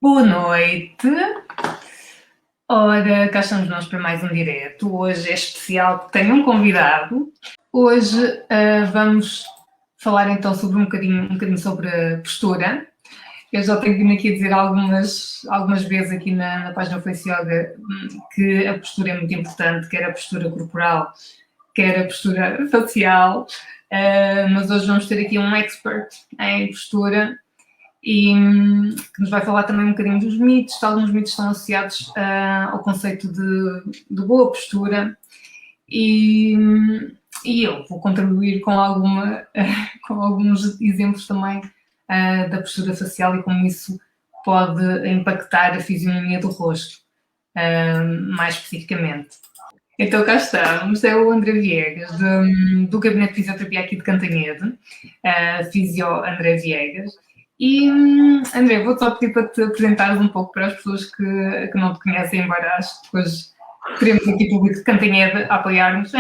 Boa noite. Ora, cá estamos nós para mais um direto. Hoje é especial porque tenho um convidado. Hoje vamos falar então sobre um bocadinho sobre a postura. Eu já tenho vindo aqui a dizer algumas vezes aqui na página Face Yoga que a postura é muito importante, quer a postura corporal, quer a postura facial. Mas hoje vamos ter aqui um expert em postura e que nos vai falar também um bocadinho dos mitos, de alguns mitos estão associados ao conceito de boa postura e, e eu vou contribuir com alguns exemplos também da postura facial e como isso pode impactar a fisionomia do rosto, mais especificamente. Então cá estamos, é o André Viegas, do Gabinete de Fisioterapia aqui de Cantanhede, Fisio André Viegas. E, André, vou só pedir para te apresentares um pouco para as pessoas que não te conhecem, embora acho que depois teremos aqui público de Cantanhede a apoiar-nos.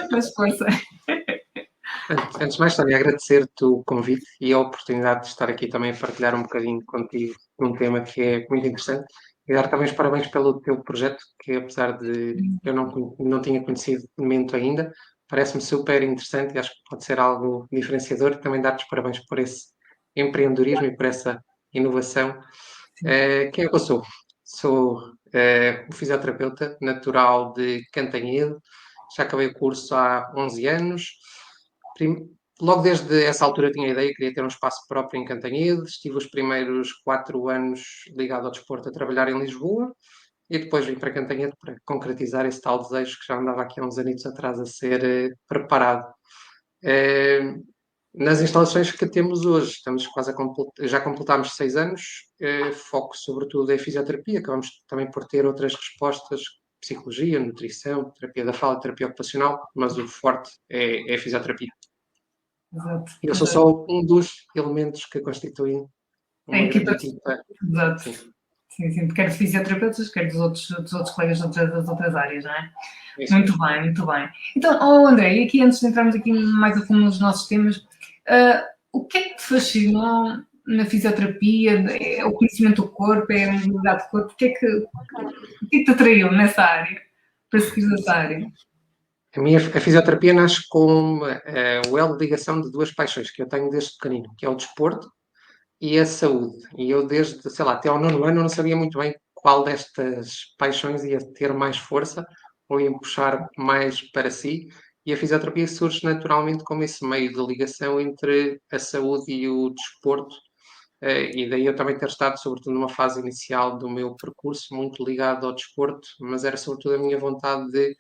Mas força. Antes de mais, Tânia, agradecer-te o convite e a oportunidade de estar aqui também a partilhar um bocadinho contigo num tema que é muito interessante e dar também os parabéns pelo teu projeto, que apesar de eu não tinha conhecido de momento ainda, parece-me super interessante e acho que pode ser algo diferenciador e também dar-te os parabéns por esse empreendedorismo e por essa inovação. Quem é que eu sou? Sou um fisioterapeuta natural de Cantanhede, já acabei o curso há 11 anos. Logo desde essa altura tinha a ideia, queria ter um espaço próprio em Cantanhede. Estive os primeiros 4 anos ligado ao desporto a trabalhar em Lisboa e depois vim para Cantanhede para concretizar esse tal desejo que já andava aqui há uns anos atrás a ser preparado. Eh, Nas instalações que temos hoje, estamos quase já completámos 6 anos, foco sobretudo em fisioterapia, acabamos também por ter outras respostas, psicologia, nutrição, terapia da fala, terapia ocupacional, mas o forte é a fisioterapia. Exato, Eu sou exato. só um dos elementos que constituem A uma equipa, grande equipa. exato. Sim, Sim, sim, quer de fisioterapeutas, quer dos outros colegas das outras áreas, não é? é isso Muito mesmo. bem, muito bem. Então, André, e aqui antes de entrarmos aqui mais a fundo nos nossos temas, o que é que te fascinou na fisioterapia? É o conhecimento do corpo, é a mobilidade do corpo? O que é que te atraiu nessa área, para seguir essa área? A fisioterapia nasce com o elo de ligação de duas paixões que eu tenho desde pequenino, que é o desporto e a saúde. E eu desde, sei lá, até ao nono ano não sabia muito bem qual destas paixões ia ter mais força ou ia me puxar mais para si. E a fisioterapia surge naturalmente como esse meio de ligação entre a saúde e o desporto. E daí eu também ter estado, sobretudo, numa fase inicial do meu percurso, muito ligado ao desporto, mas era sobretudo a minha vontade de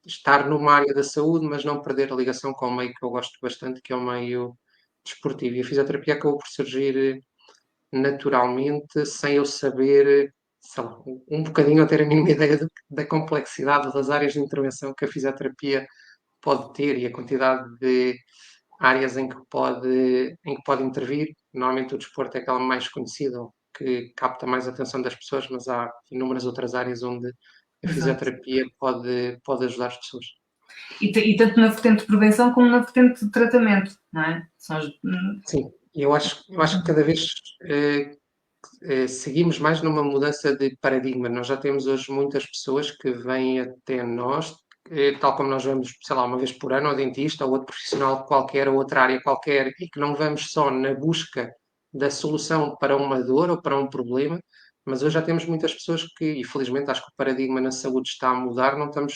estar numa área da saúde, mas não perder a ligação com o meio que eu gosto bastante, que é o meio desportivo. E a fisioterapia acabou por surgir naturalmente, sem eu saber, sei lá, um bocadinho a ter a mínima ideia da complexidade das áreas de intervenção que a fisioterapia pode ter e a quantidade de áreas em que pode intervir. Normalmente o desporto é aquela mais conhecida, que capta mais a atenção das pessoas, mas há inúmeras outras áreas onde a Exato. fisioterapia pode ajudar as pessoas. E tanto na vertente de prevenção como na vertente de tratamento, não é? São Sim, eu acho que cada vez seguimos mais numa mudança de paradigma. Nós já temos hoje muitas pessoas que vêm até nós, tal como nós vamos, sei lá, uma vez por ano ao dentista ou outro profissional qualquer, ou outra área qualquer, e que não vamos só na busca da solução para uma dor ou para um problema, mas hoje já temos muitas pessoas que, e felizmente acho que o paradigma na saúde está a mudar, não estamos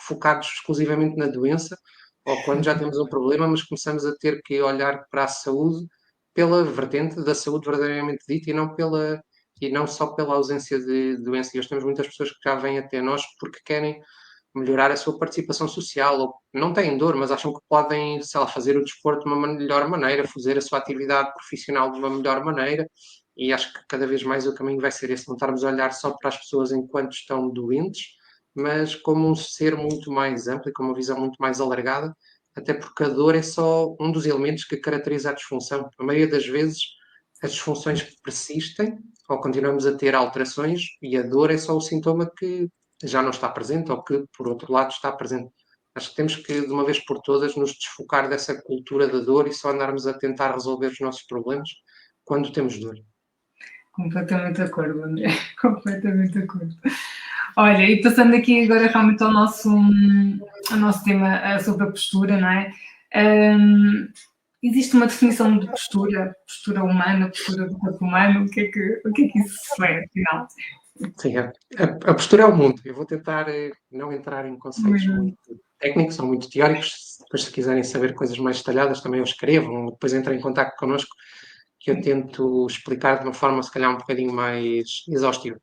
focados exclusivamente na doença, ou quando já temos um problema, mas começamos a ter que olhar para a saúde pela vertente da saúde verdadeiramente dita e não só pela ausência de doença. E hoje temos muitas pessoas que já vêm até nós porque querem melhorar a sua participação social, ou não têm dor, mas acham que podem, sei lá, fazer o desporto de uma melhor maneira, fazer a sua atividade profissional de uma melhor maneira, e acho que cada vez mais o caminho vai ser esse, não estarmos a olhar só para as pessoas enquanto estão doentes, mas como um ser muito mais amplo e com uma visão muito mais alargada, até porque a dor é só um dos elementos que caracteriza a disfunção. A maioria das vezes, as disfunções persistem ou continuamos a ter alterações e a dor é só o sintoma que já não está presente ou que, por outro lado, está presente. Acho que temos que, de uma vez por todas, nos desfocar dessa cultura da dor e só andarmos a tentar resolver os nossos problemas quando temos dor. Completamente de acordo, André. Completamente de acordo. Olha, e passando aqui agora realmente ao nosso tema sobre a postura, não é? Existe uma definição de postura humana, postura do corpo humano, o que é que isso é, afinal? Sim, a postura é o mundo. Eu vou tentar não entrar em conceitos muito técnicos ou muito teóricos. Depois, se quiserem saber coisas mais detalhadas, também eu escrevam, depois entrem em contato connosco, que eu tento explicar de uma forma, se calhar, um bocadinho mais exaustiva.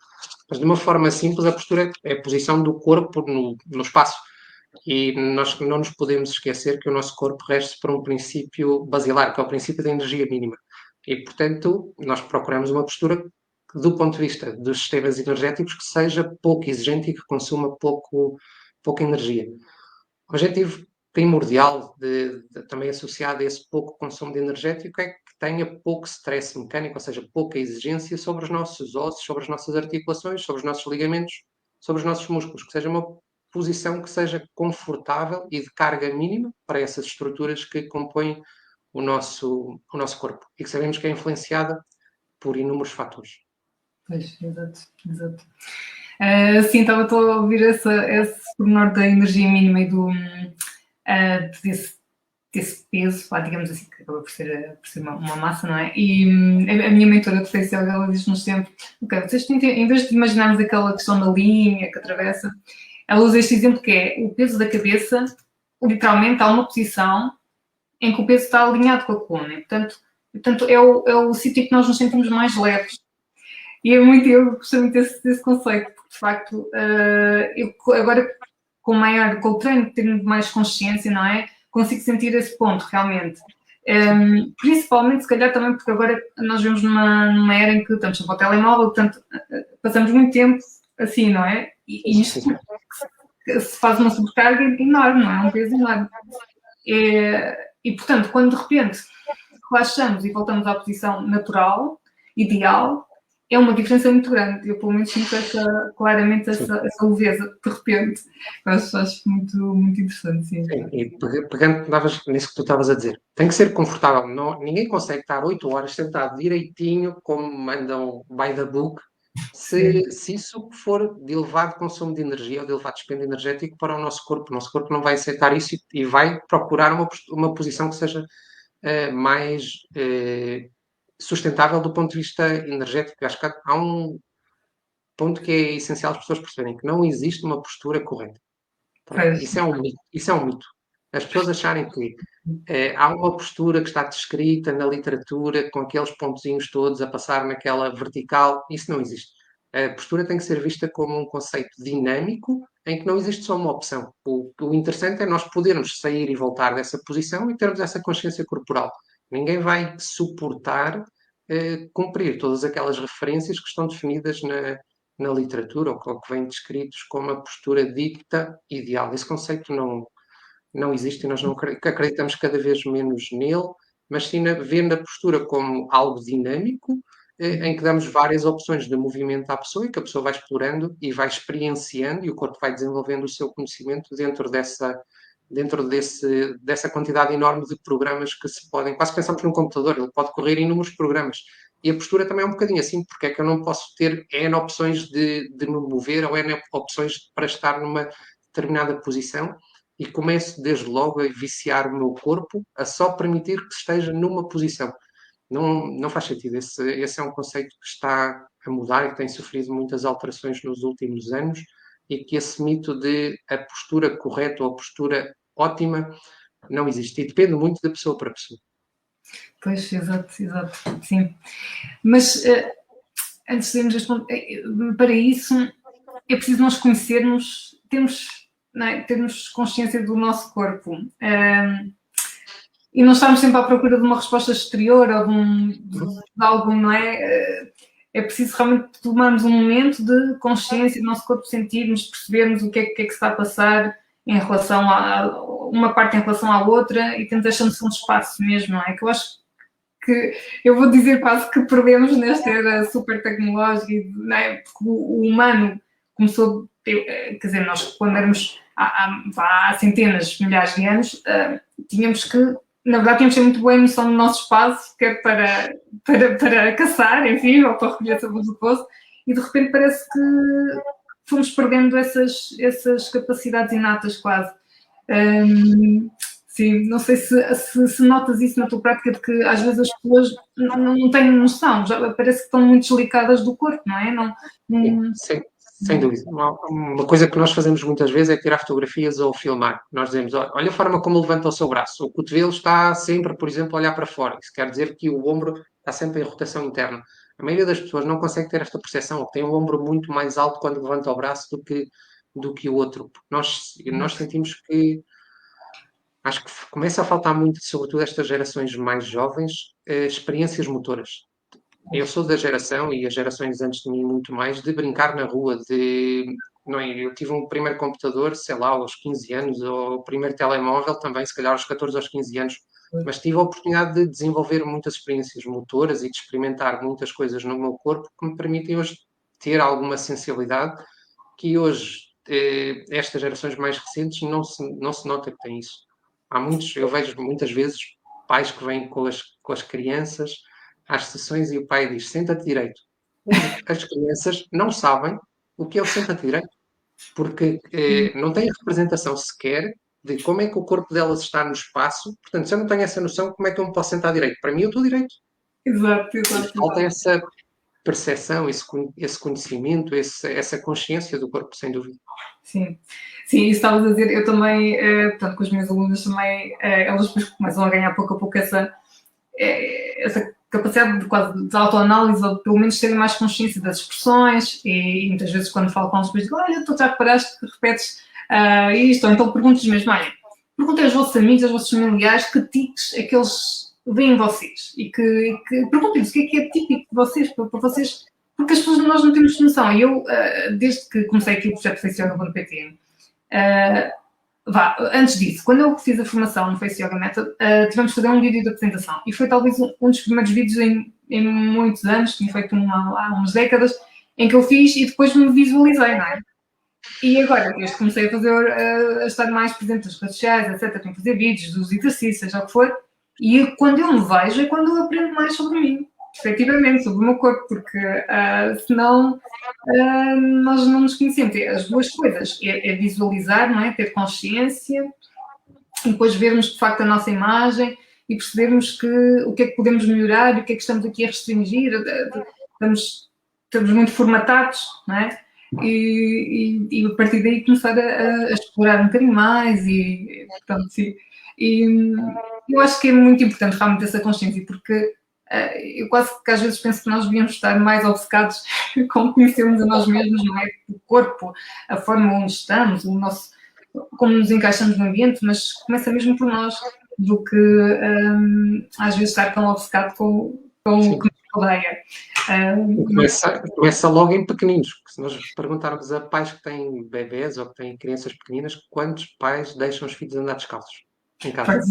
Mas, de uma forma simples, a postura é a posição do corpo no espaço. E nós não nos podemos esquecer que o nosso corpo rege-se por um princípio basilar, que é o princípio da energia mínima. E, portanto, nós procuramos uma postura que, do ponto de vista dos sistemas energéticos, que seja pouco exigente e que consuma pouca energia. O objetivo primordial, também associado a esse pouco consumo de energético, é que tenha pouco stress mecânico, ou seja, pouca exigência sobre os nossos ossos, sobre as nossas articulações, sobre os nossos ligamentos, sobre os nossos músculos, que seja uma posição que seja confortável e de carga mínima para essas estruturas que compõem o nosso corpo e que sabemos que é influenciada por inúmeros fatores. Pois, exato. Sim, estava a ouvir esse pormenor da energia mínima e desse peso, digamos assim, que acaba por ser uma massa, não é? E a minha mentora de face yoga, ela diz-nos sempre, ok, vocês têm, em vez de imaginarmos aquela questão da linha que atravessa, ela usa este exemplo que é o peso da cabeça, literalmente há uma posição em que o peso está alinhado com a coluna, e, portanto é o sítio em que nós nos sentimos mais leves. E eu gostei muito desse conceito, porque de facto, eu agora com o treino, tendo mais consciência, não é? Consigo sentir esse ponto, realmente. Principalmente, se calhar, também porque agora nós vivemos numa era em que estamos sempre ao telemóvel, portanto, passamos muito tempo assim, não é? E isto se faz uma sobrecarga enorme, não é? Um peso enorme. E, portanto, quando de repente relaxamos e voltamos à posição natural, ideal, é uma diferença muito grande. Eu, pelo menos, sinto claramente essa leveza, de repente. Acho muito, muito interessante, sim. Sim, e pegando nisso que tu estavas a dizer, tem que ser confortável. Ninguém consegue estar 8 horas sentado direitinho, como mandam by the book, se isso for de elevado consumo de energia ou de elevado dispêndio energético para o nosso corpo. O nosso corpo não vai aceitar isso e vai procurar uma posição que seja mais sustentável do ponto de vista energético. Acho que há um ponto que é essencial as pessoas perceberem, que não existe uma postura correta. Isso é um mito. As pessoas acharem que há uma postura que está descrita na literatura, com aqueles pontozinhos todos a passar naquela vertical, isso não existe. A postura tem que ser vista como um conceito dinâmico, em que não existe só uma opção. O interessante é nós podermos sair e voltar dessa posição e termos essa consciência corporal. Ninguém vai suportar cumprir todas aquelas referências que estão definidas na literatura, ou que vêm descritos como a postura dita ideal. Esse conceito não existe e nós não acreditamos cada vez menos nele, mas sim vendo a postura como algo dinâmico, em que damos várias opções de movimento à pessoa e que a pessoa vai explorando e vai experienciando e o corpo vai desenvolvendo o seu conhecimento dentro dessa quantidade enorme de programas que se podem... Quase pensamos num computador, ele pode correr inúmeros programas. E a postura também é um bocadinho assim, porque é que eu não posso ter N opções de me mover ou N opções para estar numa determinada posição e começo desde logo a viciar o meu corpo a só permitir que esteja numa posição. Não faz sentido. Esse é um conceito que está a mudar e que tem sofrido muitas alterações nos últimos anos e que esse mito de a postura correta ou a postura ótima não existe. E depende muito de pessoa para pessoa. Pois, exato, sim. Mas antes de irmos a este ponto, para isso é preciso nós conhecermos, termos consciência do nosso corpo. E não estarmos sempre à procura de uma resposta exterior ou de algo, não é? É preciso realmente tomarmos um momento de consciência do nosso corpo, sentirmos, percebermos o que é que se está a passar em relação a uma parte em relação à outra e temos esta noção de espaço mesmo, não é? Que eu acho que, eu vou dizer quase que perdemos nesta era super tecnológica, não é? Porque o humano começou, quer dizer, nós quando éramos há centenas, milhares de anos, tínhamos que na verdade tínhamos muito boa emoção no nosso espaço, quer para caçar, enfim, ou para recolher sabores do poço, e de repente parece que fomos perdendo essas capacidades inatas quase. Sim, não sei se notas isso na tua prática, de que às vezes as pessoas não têm noção, já parece que estão muito desligadas do corpo, não é? Sem dúvida. Uma coisa que nós fazemos muitas vezes é tirar fotografias ou filmar. Nós dizemos, olha a forma como levanta o seu braço. O cotovelo está sempre, por exemplo, a olhar para fora. Isso quer dizer que o ombro está sempre em rotação interna. A maioria das pessoas não consegue ter esta percepção, ou tem um ombro muito mais alto quando levanta o braço do que o outro. Nós sentimos que acho que começa a faltar muito, sobretudo estas gerações mais jovens, experiências motoras. Eu sou da geração, e as gerações antes de mim muito mais, de brincar na rua, não é? Eu tive um primeiro computador, sei lá, aos 15 anos, ou o primeiro telemóvel também, se calhar aos 14 aos 15 anos, mas tive a oportunidade de desenvolver muitas experiências motoras e de experimentar muitas coisas no meu corpo que me permitem hoje ter alguma sensibilidade que hoje, estas gerações mais recentes, não se nota que têm isso. Eu vejo muitas vezes pais que vêm com as crianças às sessões e o pai diz: senta-te direito. As crianças não sabem o que é o senta-te direito, porque não têm representação sequer de como é que o corpo delas está no espaço. Portanto, se eu não tenho essa noção, como é que eu me posso sentar direito? Para mim, eu estou direito. Exato, E exato. falta essa percepção, esse conhecimento, essa consciência do corpo, sem dúvida. Sim, sim, isso estavas a dizer, eu também, portanto, com os meus alunos também, elas depois começam a ganhar pouco a pouco essa capacidade de quase de autoanálise, ou pelo menos terem mais consciência das expressões, e muitas vezes quando falo com eles, depois digo, olha, tu já reparaste que repetes isto, ou então pergunto-lhes mesmo, olha, perguntem aos vossos amigos, aos vossos familiares, que tiques é que eles veem em vocês, e que perguntem-lhes o que é típico de vocês, para vocês, porque as pessoas, nós não temos noção, e eu, desde que comecei aqui o projeto Face Yoga no PT, antes disso, quando eu fiz a formação no Face Yoga Method, tivemos que fazer um vídeo de apresentação. E foi talvez um dos primeiros vídeos em muitos anos, tinha feito há umas décadas, em que eu fiz e depois me visualizei, não é? E agora, desde que comecei a estar mais presente nas redes sociais, etc., tenho que fazer vídeos dos exercícios, seja o que for, e quando eu me vejo é quando eu aprendo mais sobre mim, efetivamente, sobre o meu corpo, porque senão nós não nos conhecemos. As duas coisas, é visualizar, não é? Ter consciência, e depois vermos de facto a nossa imagem e percebermos o que é que podemos melhorar e o que é que estamos aqui a restringir. Estamos muito formatados, não é? E a partir daí começar a explorar um bocadinho mais portanto, sim. E eu acho que é muito importante realmente essa consciência, porque eu quase que às vezes penso que nós devíamos estar mais obcecados com conhecermos a nós mesmos, não é? O corpo, a forma onde estamos, como nos encaixamos no ambiente, mas começa mesmo por nós, do que às vezes estar tão obcecado com o que nos rodeia. Começa logo em pequeninos. Se nós perguntarmos a pais que têm bebés ou que têm crianças pequeninas, quantos pais deixam os filhos andar descalços em casa?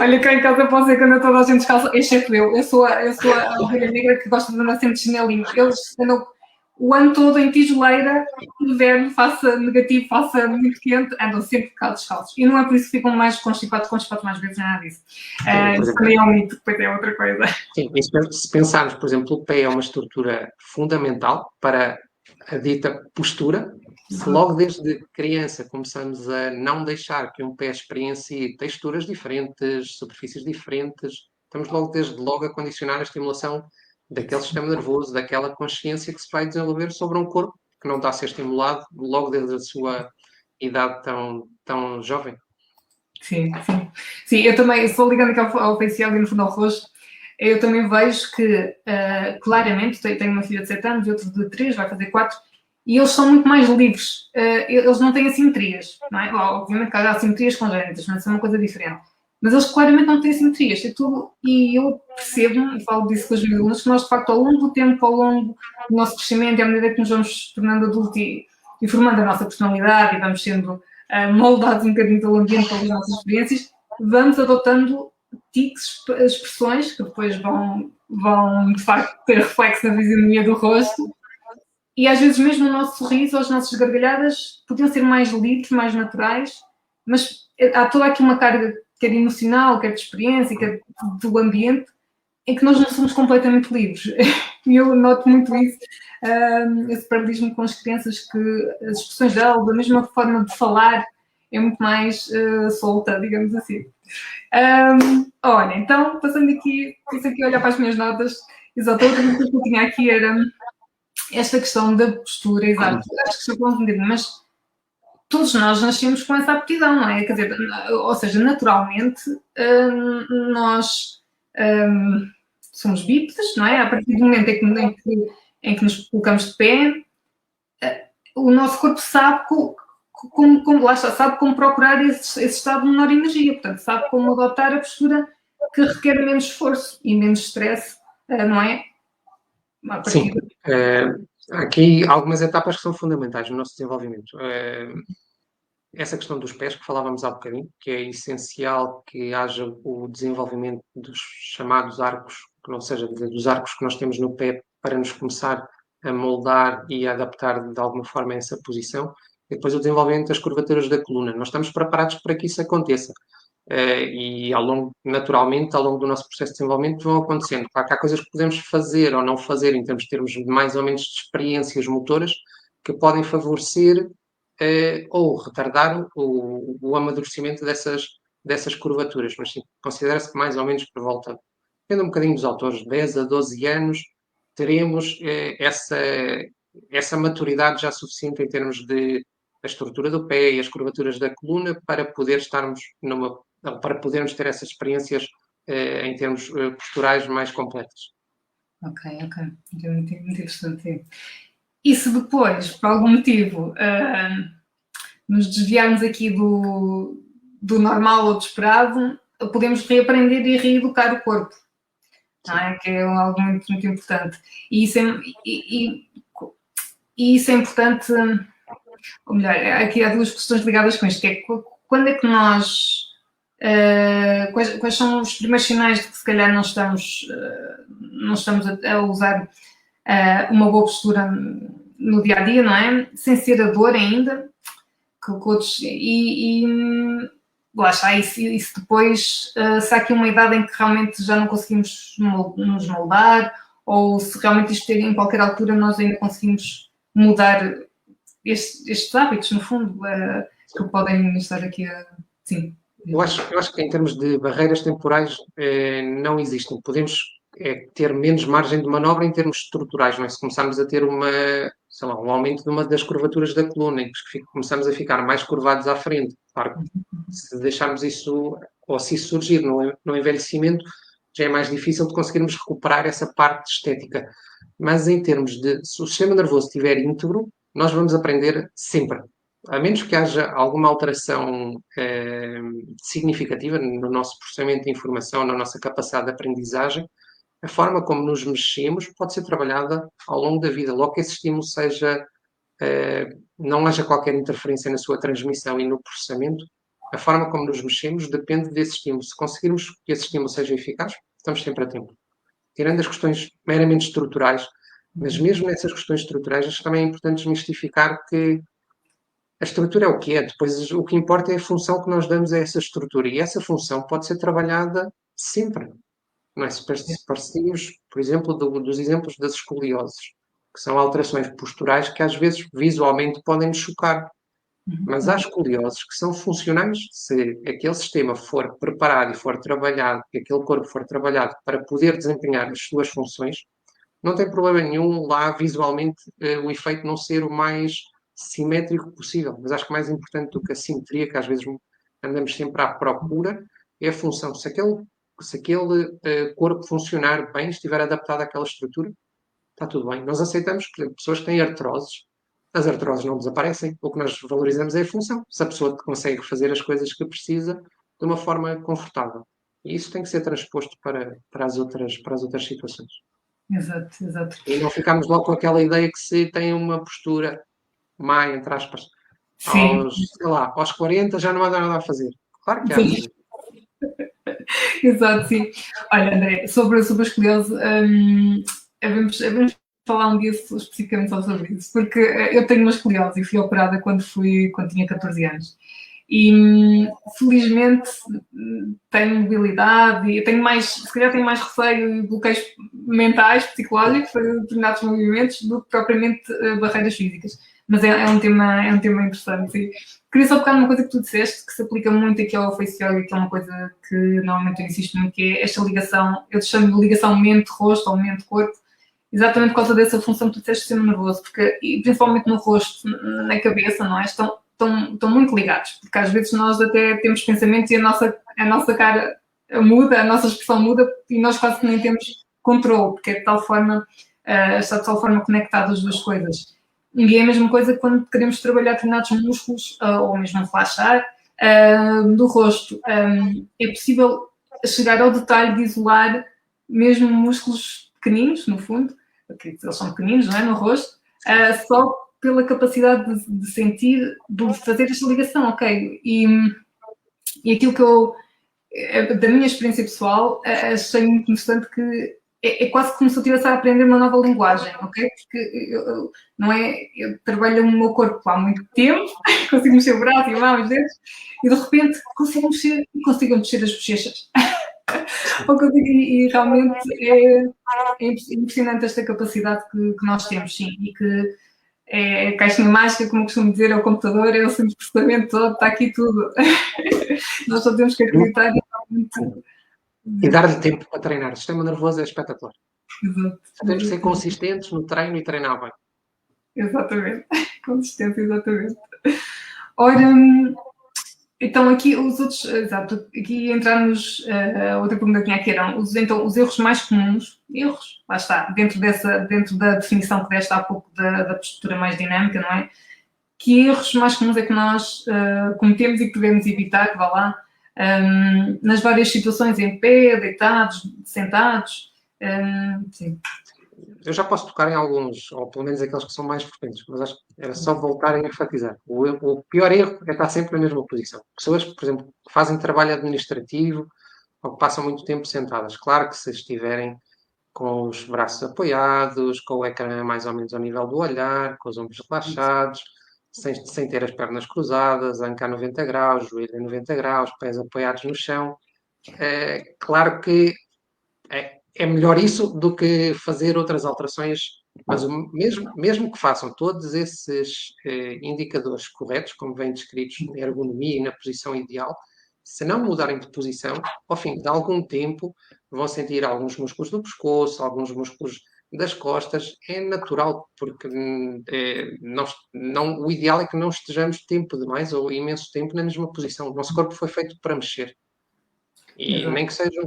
Olha, cá em casa pode ser quando toda a gente descalça, exceto eu. Eu sou a ovelha negra que gosta de andar sempre de chinelinho. Eles andam o ano todo em tijoleira, inverno, faça negativo, faça muito quente, andam sempre descalços. E não é por isso que ficam mais constipados mais vezes, nada disso. Isso também é um mito, depois é outra coisa. Sim, se pensarmos, por exemplo, o pé é uma estrutura fundamental para a dita postura. Se logo desde criança começamos a não deixar que um pé experiencie texturas diferentes, superfícies diferentes, estamos desde logo a condicionar a estimulação daquele sistema nervoso, daquela consciência que se vai desenvolver sobre um corpo que não está a ser estimulado logo desde a sua idade tão jovem. Sim, sim. Sim, eu também, só ligando aqui ao Face Yoga e no fundo ao rosto, eu também vejo que, claramente, tenho uma filha de 7 anos e outro de 3, vai fazer 4, e eles são muito mais livres. Eles não têm assimetrias, não é? Obviamente que há assimetrias congénitas, mas isso é uma coisa diferente. Mas eles claramente não têm assimetrias. E eu percebo, e falo disso com os meus alunos, que nós, de facto, ao longo do tempo, ao longo do nosso crescimento, e à medida que nos vamos tornando adultos e formando a nossa personalidade e vamos sendo moldados um bocadinho pelo ambiente, pelas nossas experiências, vamos adotando tiques, expressões que depois vão de facto ter reflexo na fisionomia do rosto, e às vezes mesmo o nosso sorriso, as nossas gargalhadas podiam ser mais livres, mais naturais, mas há toda aqui uma carga quer emocional, quer de experiência, quer do ambiente, em que nós não somos completamente livres. E eu noto muito isso, esse paralelismo com as crianças, que as expressões delas, a mesma forma de falar, é muito mais solta, digamos assim. Olha, então, passando aqui, pus aqui a olhar para as minhas notas, exato, a outra coisa que eu tinha aqui era esta questão da postura, exato, acho que estou confundida, mas todos nós nascemos com essa aptidão, não é? Quer dizer, ou seja, naturalmente, nós somos bípedes, não é? A partir do momento em que nos colocamos de pé, o nosso corpo sabe lá está, sabe como procurar esse estado de menor energia, portanto, sabe como adotar a postura que requer menos esforço e menos stress, não é? Sim, há aqui algumas etapas que são fundamentais no nosso desenvolvimento. Essa questão dos pés que falávamos há bocadinho, que é essencial que haja o desenvolvimento dos chamados arcos, que não seja dos arcos que nós temos no pé, para nos começar a moldar e a adaptar de alguma forma a essa posição. E depois o desenvolvimento das curvaturas da coluna. Nós estamos preparados para que isso aconteça. E naturalmente, ao longo do nosso processo de desenvolvimento, vão acontecendo. Claro que há coisas que podemos fazer ou não fazer em termos de mais ou menos de experiências motoras que podem favorecer ou retardar o amadurecimento dessas curvaturas. Mas sim, considera-se que mais ou menos por volta, depende um bocadinho dos autores, 10 a 12 anos, teremos essa maturidade já suficiente em termos de a estrutura do pé e as curvaturas da coluna para para podermos ter essas experiências em termos posturais mais completas. Ok. Muito interessante. E se depois, por algum motivo, nos desviarmos aqui do normal ou do esperado, podemos reaprender e reeducar o corpo, não é? Que é algo muito, muito importante. E isso é importante, ou melhor, aqui há duas questões ligadas com isto, que é quando é que nós... quais são os primeiros sinais de que se calhar não estamos a usar uma boa postura no dia a dia, não é? Sem ser a dor ainda, lá está, e se depois se há aqui uma idade em que realmente já não conseguimos nos moldar, ou se realmente isto em qualquer altura nós ainda conseguimos mudar estes hábitos, no fundo, que podem estar aqui a... Sim. Eu acho que em termos de barreiras temporais não existem. Podemos ter menos margem de manobra em termos estruturais, não é? Se começarmos a ter um aumento de uma das curvaturas da coluna, em que começamos a ficar mais curvados à frente. Claro, se deixarmos isso, ou se isso surgir no envelhecimento, já é mais difícil de conseguirmos recuperar essa parte estética. Mas em termos se o sistema nervoso estiver íntegro, nós vamos aprender sempre. A menos que haja alguma alteração significativa no nosso processamento de informação, na nossa capacidade de aprendizagem, a forma como nos mexemos pode ser trabalhada ao longo da vida. Logo que esse estímulo não haja qualquer interferência na sua transmissão e no processamento, a forma como nos mexemos depende desse estímulo. Se conseguirmos que esse estímulo seja eficaz, estamos sempre a tempo. Tirando as questões meramente estruturais, mas mesmo nessas questões estruturais, acho que também é importante desmistificar que a estrutura é o que é, depois o que importa é a função que nós damos a essa estrutura, e essa função pode ser trabalhada sempre. Não é? Se partimos, por exemplo, dos exemplos das escolioses, que são alterações posturais que às vezes visualmente podem nos chocar. Mas há escolioses que são funcionais. Se aquele sistema for preparado e for trabalhado, que aquele corpo for trabalhado para poder desempenhar as suas funções, não tem problema nenhum lá visualmente o efeito não ser o mais simétrico possível. Mas acho que mais importante do que a simetria, que às vezes andamos sempre à procura, é a função. Se aquele corpo funcionar bem, estiver adaptado àquela estrutura, está tudo bem. Nós aceitamos que pessoas que têm artroses, as artroses não desaparecem. O que nós valorizamos é a função. Se a pessoa consegue fazer as coisas que precisa de uma forma confortável. E isso tem que ser transposto para as outras situações. Exato. E não ficarmos logo com aquela ideia que se tem uma postura má, entre aspas, aos 40 já não há nada a fazer. Claro que há. Sim. Exato, sim. Olha, André, sobre a escoliose, devemos falar um dia especificamente só sobre isso, porque eu tenho uma escoliose e fui operada quando tinha 14 anos. E felizmente tenho mobilidade e tenho mais, se calhar tenho mais receio e bloqueios mentais, psicológicos para determinados movimentos do que propriamente barreiras físicas. Mas é um tema interessante. E queria só tocar numa coisa que tu disseste, que se aplica muito aqui ao face yoga, que é uma coisa que normalmente eu insisto muito, que é esta ligação, eu chamo de ligação mente-rosto ou mente-corpo, exatamente por causa dessa função que tu disseste, sistema nervoso, porque, e principalmente no rosto, na cabeça, não é? Estão muito ligados, porque às vezes nós até temos pensamentos e a nossa cara muda, a nossa expressão muda e nós quase que nem temos controle, porque é de tal forma, está de tal forma conectadas as duas coisas. E é a mesma coisa quando queremos trabalhar determinados músculos ou mesmo relaxar do rosto. É possível chegar ao detalhe de isolar mesmo músculos pequeninos, no fundo, porque eles são pequeninos, não é? No rosto, só pela capacidade de sentir, de fazer esta ligação, ok? E aquilo que eu, da minha experiência pessoal, achei muito interessante que é quase como se eu estivesse a aprender uma nova linguagem, ok? Porque não é, eu trabalho no meu corpo há muito tempo, consigo mexer o braço e a mão, os dedos, e de repente consigo mexer as bochechas. E realmente é impressionante esta capacidade que nós temos, sim, e que é a caixinha mágica, como eu costumo dizer, é o computador, é o centro de processamento todo, está aqui tudo. Nós só temos que acreditar e realmente. E dar-lhe tempo para treinar. O sistema nervoso é espetacular. Exato. Temos de ser consistentes no treino e treinar bem. Exatamente. Consistência, exatamente. Ora, então aqui os outros, exato, aqui entramos, outra pergunta que tinha aqui eram então, os erros mais comuns, lá está, dentro da definição que deste há pouco da postura mais dinâmica, não é? Que erros mais comuns é que nós cometemos e que devemos evitar, vá lá, nas várias situações, em pé, deitados, sentados, sim. Eu já posso tocar em alguns, ou pelo menos aqueles que são mais frequentes, mas acho que era só voltar a enfatizar. O pior erro é estar sempre na mesma posição. Pessoas, por exemplo, que fazem trabalho administrativo ou que passam muito tempo sentadas. Claro que se estiverem com os braços apoiados, com o ecrã mais ou menos ao nível do olhar, com os ombros relaxados, sem ter as pernas cruzadas, anca a 90 graus, joelho a 90 graus, pés apoiados no chão. Claro que é melhor isso do que fazer outras alterações, mas mesmo que façam todos esses indicadores corretos, como vêm descritos na ergonomia e na posição ideal, se não mudarem de posição, ao fim de algum tempo vão sentir alguns músculos do pescoço, alguns músculos das costas. É natural, porque o ideal é que não estejamos tempo demais ou imenso tempo na mesma posição. O nosso corpo foi feito para mexer. E nem que seja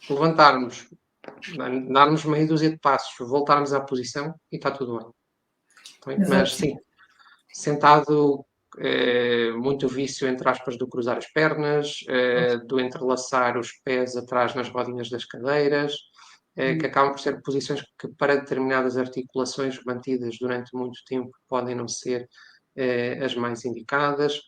levantarmos, darmos meia dúzia de passos, voltarmos à posição e está tudo bem. Mas sim, sentado, muito vício, entre aspas, do cruzar as pernas, do entrelaçar os pés atrás nas rodinhas das cadeiras, que acabam por ser posições que para determinadas articulações mantidas durante muito tempo podem não ser as mais indicadas.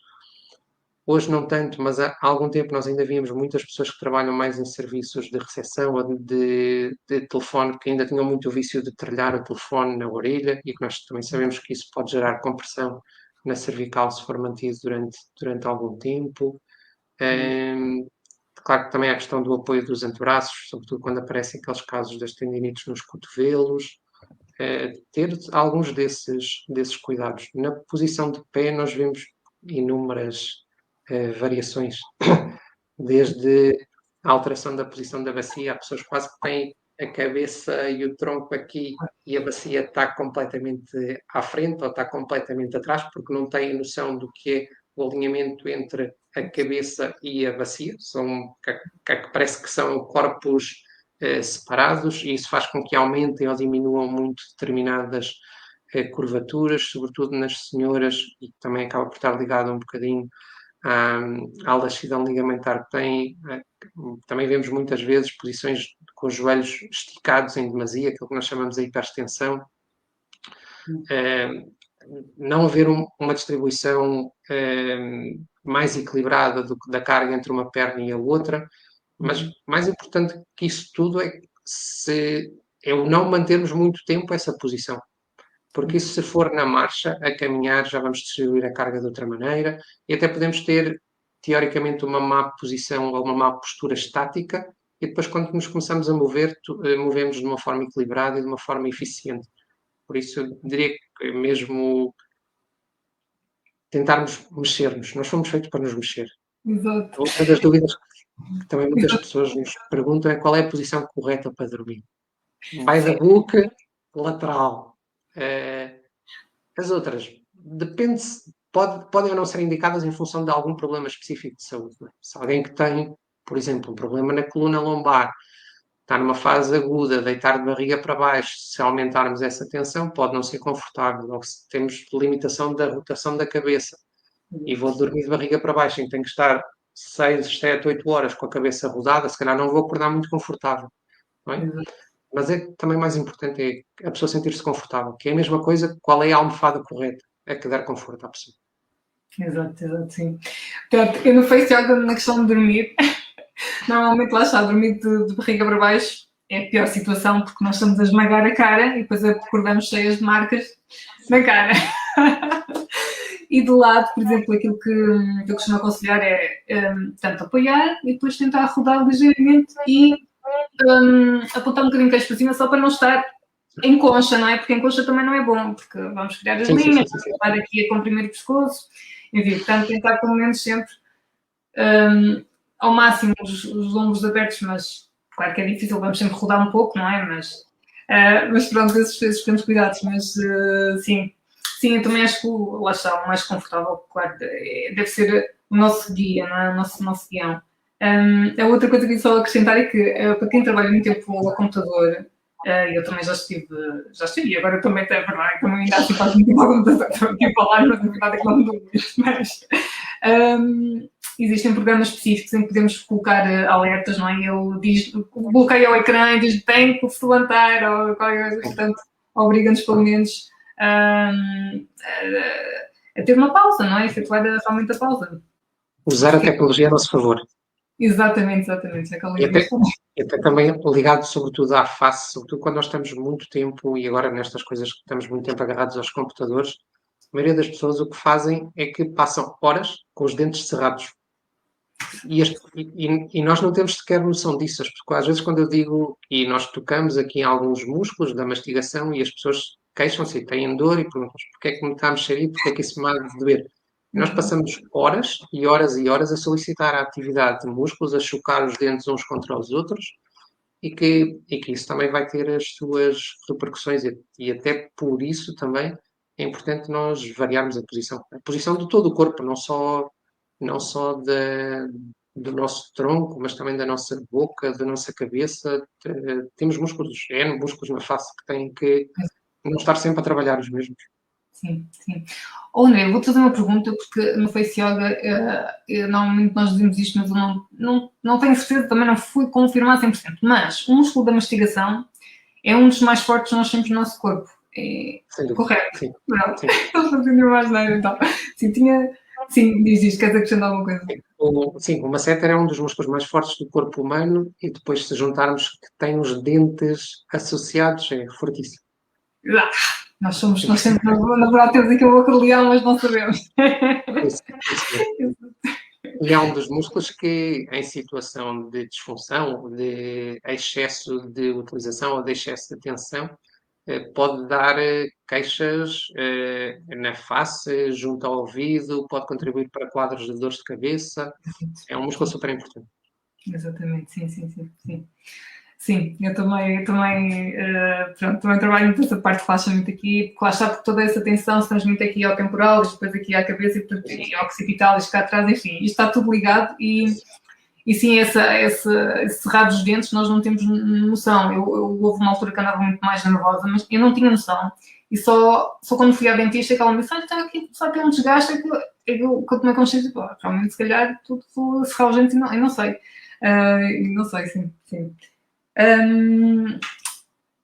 Hoje não tanto, mas há algum tempo nós ainda víamos muitas pessoas que trabalham mais em serviços de recepção ou de telefone, que ainda tinham muito o vício de trilhar o telefone na orelha, e que nós também sabemos que isso pode gerar compressão na cervical se for mantido durante algum tempo. Claro que também há a questão do apoio dos antebraços, sobretudo quando aparecem aqueles casos das tendinites nos cotovelos. Ter alguns desses cuidados. Na posição de pé nós vemos inúmeras variações, desde a alteração da posição da bacia. Há pessoas quase que têm a cabeça e o tronco aqui e a bacia está completamente à frente ou está completamente atrás, porque não têm noção do que é o alinhamento entre a cabeça e a bacia. Parece que são corpos separados, e isso faz com que aumentem ou diminuam muito determinadas curvaturas, sobretudo nas senhoras, e também acaba por estar ligado um bocadinho à laxidão ligamentar que tem. Também vemos muitas vezes posições com os joelhos esticados em demasia, aquilo que nós chamamos de hiperextensão. Não haver uma distribuição mais equilibrada da carga entre uma perna e a outra, mas mais importante que isso tudo é o não mantermos muito tempo essa posição. porque isso, se for na marcha, a caminhar, já vamos distribuir a carga de outra maneira e até podemos ter, teoricamente, uma má posição ou uma má postura estática e depois, quando nos começamos a mover, movemos de uma forma equilibrada e de uma forma eficiente. Por isso, eu diria que mesmo tentarmos mexer-nos. Nós fomos feitos para nos mexer. Exato. Outra das dúvidas que também muitas pessoas nos perguntam é qual é a posição correta para dormir. By the book, lateral. As outras, depende, podem ou não ser indicadas em função de algum problema específico de saúde. Não é? Se alguém que tem, por exemplo, um problema na coluna lombar, está numa fase aguda, deitar de barriga para baixo, se aumentarmos essa tensão, pode não ser confortável. Ou se temos limitação da rotação da cabeça e vou dormir de barriga para baixo, em que tenho que estar 6, 7, 8 horas com a cabeça rodada, se calhar não vou acordar muito confortável. Não é? Mas é também mais importante é a pessoa sentir-se confortável, que é a mesma coisa, qual é a almofada correta, é que der conforto à pessoa. Exato, sim. Portanto, eu no Face Yoga, na questão de dormir, normalmente lá está, dormir de barriga para baixo é a pior situação, porque nós estamos a esmagar a cara e depois acordamos cheias de marcas na cara. E de lado, por exemplo, aquilo que eu costumo aconselhar é tanto apoiar e depois tentar rodar ligeiramente e apontar um bocadinho o queixo para cima só para não estar em concha, não é? Porque em concha também não é bom, porque vamos criar as linhas, estar aqui a comprimir o pescoço, enfim, portanto tentar pelo menos sempre ao máximo os ombros abertos, mas claro que é difícil, vamos sempre rodar um pouco, não é? Mas pronto, esses pequenos cuidados, mas sim, eu também acho que lá está, o mais confortável, claro, deve ser o nosso guia, não é? O nosso guião. A outra coisa que eu só acrescentar é que para quem trabalha muito tempo ao computador, eu também já estive, e agora também é verdade, também ainda assim faz muito tempo ao computador, estou aqui a falar, mas na verdade é que não me dou mas existem programas específicos em que podemos colocar alertas, não é? Ele diz, bloqueia o ecrã e diz tem que se levantar, ou qualquer coisa, portanto, obriga-nos pelo menos a ter uma pausa, não é? Efetuar realmente a pausa. Usar a tecnologia a nosso favor. Exatamente. E até também ligado sobretudo à face, sobretudo quando nós estamos muito tempo, e agora nestas coisas que estamos muito tempo agarrados aos computadores, a maioria das pessoas o que fazem é que passam horas com os dentes cerrados. E nós não temos sequer noção disso, porque às vezes quando eu digo, e nós tocamos aqui em alguns músculos da mastigação e as pessoas queixam-se e têm dor e perguntam porque é que me está a mexer aí, porque é que isso me há de doer. Nós passamos horas e horas e horas a solicitar a atividade de músculos, a chocar os dentes uns contra os outros e que isso também vai ter as suas repercussões e até por isso também é importante nós variarmos a posição de todo o corpo, não só do nosso tronco, mas também da nossa boca, da nossa cabeça. Temos músculos na face que têm que não estar sempre a trabalhar os mesmos. Sim. André, vou-te fazer uma pergunta, porque no Face Yoga, normalmente nós dizemos isto, mas eu não tenho certeza, também não fui confirmar 100%, mas o músculo da mastigação é um dos mais fortes que nós temos no nosso corpo. É correto? Sim. Pronto. Não fazendo mais nada, então. Sim, diz, queres acrescentar alguma coisa? Sim, o masseter é um dos músculos mais fortes do corpo humano e depois se juntarmos que tem os dentes associados, é fortíssimo. Nós temos, na verdade, temos aqui uma boca de leão, mas não sabemos. Isso. E é um dos músculos que, em situação de disfunção, de excesso de utilização ou de excesso de tensão, pode dar queixas na face, junto ao ouvido, pode contribuir para quadros de dores de cabeça. É um músculo super importante. Exatamente, sim. Sim, eu também trabalho nessa parte de relaxamento aqui, porque lá está, porque toda essa tensão se transmite aqui ao temporal, depois aqui à cabeça e ao occipital, isto cá atrás, enfim, isto está tudo ligado e sim, esse cerrar dos dentes nós não temos noção. Houve uma altura que andava muito mais nervosa, mas eu não tinha noção. E só quando fui à dentista que ela me disse, estava aqui só ter um desgaste, que eu tomei consciência, realmente se calhar tudo vou cerrar os dentes e não sei. Não sei, sim.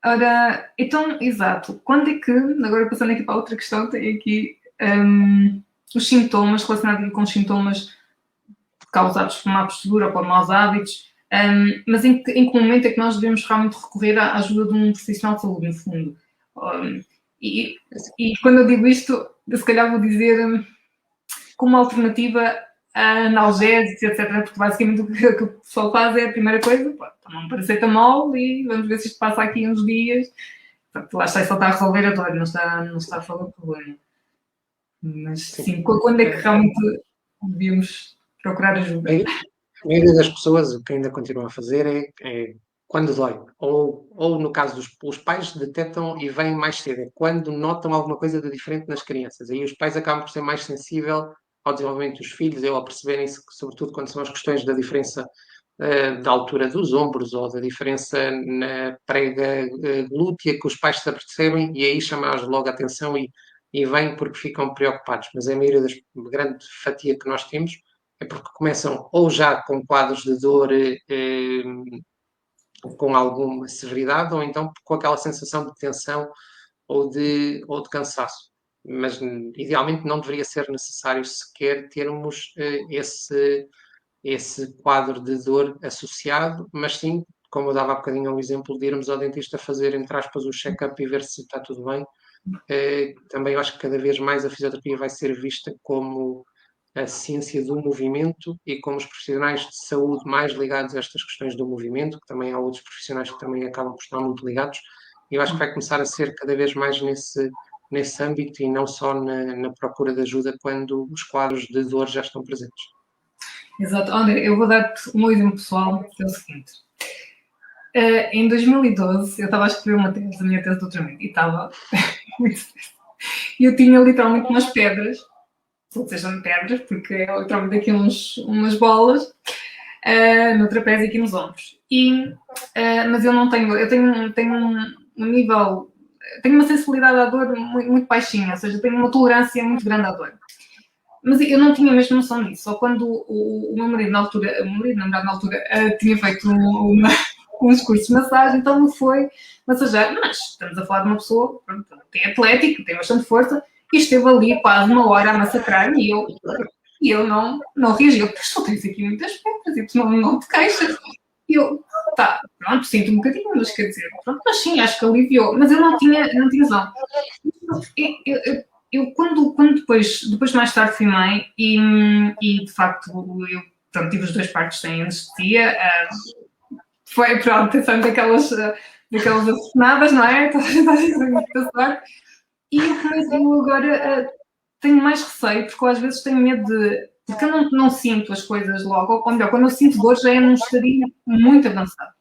Ora, então, exato. Quando é que, agora passando aqui para outra questão, tem aqui os sintomas, relacionados com os sintomas causados por má postura ou por maus hábitos, mas em que momento é que nós devemos realmente recorrer à ajuda de um profissional de saúde, no fundo? E, e quando eu digo isto, se calhar vou dizer como alternativa a analgésicos, etc. Porque basicamente o que o pessoal faz é a primeira coisa, toma um paracetamol e vamos ver se isto passa aqui uns dias. Portanto, lá está, só está a resolver a dor, não está a resolver o problema. Mas sim, quando é que realmente devíamos procurar ajuda? A maioria das pessoas o que ainda continua a fazer é quando dói. Ou no caso os pais detectam e vêm mais cedo. É quando notam alguma coisa de diferente nas crianças. Aí os pais acabam por ser mais sensível ao desenvolvimento dos filhos ou a perceberem-se, sobretudo quando são as questões da diferença da altura dos ombros ou da diferença na prega glútea que os pais se apercebem e aí chamam-os logo a atenção e vêm porque ficam preocupados. Mas a maioria das grande fatia que nós temos é porque começam ou já com quadros de dor com alguma severidade, ou então com aquela sensação de tensão ou de cansaço. Mas idealmente não deveria ser necessário sequer termos esse quadro de dor associado, mas sim, como eu dava há bocadinho um exemplo, de irmos ao dentista fazer, entre aspas, o check-up e ver se está tudo bem. Também eu acho que cada vez mais a fisioterapia vai ser vista como a ciência do movimento e como os profissionais de saúde mais ligados a estas questões do movimento, que também há outros profissionais que também acabam por estar muito ligados, e eu acho que vai começar a ser cada vez mais nesse âmbito e não só na procura de ajuda quando os quadros de dor já estão presentes. Exato. Olha, eu vou dar-te um exemplo pessoal, que é o seguinte. Em 2012, eu estava a escrever uma tese, a minha tese de doutoramento, e estava muito e eu tinha literalmente umas pedras, não sejam pedras, porque é literalmente aqui umas bolas, no trapézio aqui nos ombros. Mas eu não tenho, eu tenho um nível, tenho uma sensibilidade à dor muito, muito baixinha, ou seja, tenho uma tolerância muito grande à dor. Mas eu não tinha mesmo noção disso, só quando o meu marido na altura, tinha feito uns cursos de massagem, então me foi massagear. Mas estamos a falar de uma pessoa, pronto, tem atlético, tem bastante força, e esteve ali quase uma hora a massacrar-me e eu não reagi. Eu, tu tens aqui muitas pedras e tu não te queixas. E eu, tá, pronto, sinto um bocadinho, mas quer dizer, pronto, mas sim, acho que aliviou. Mas eu não tinha noção. Eu quando depois mais tarde fui mãe e de facto eu pronto, tive os dois partos sem anestesia, foi pronto, pensando daquelas assassinadas, não é? E eu começo agora tenho mais receio, porque eu às vezes tenho medo de. Porque eu não sinto as coisas logo, ou melhor, quando eu sinto dor já é num estadio muito avançado.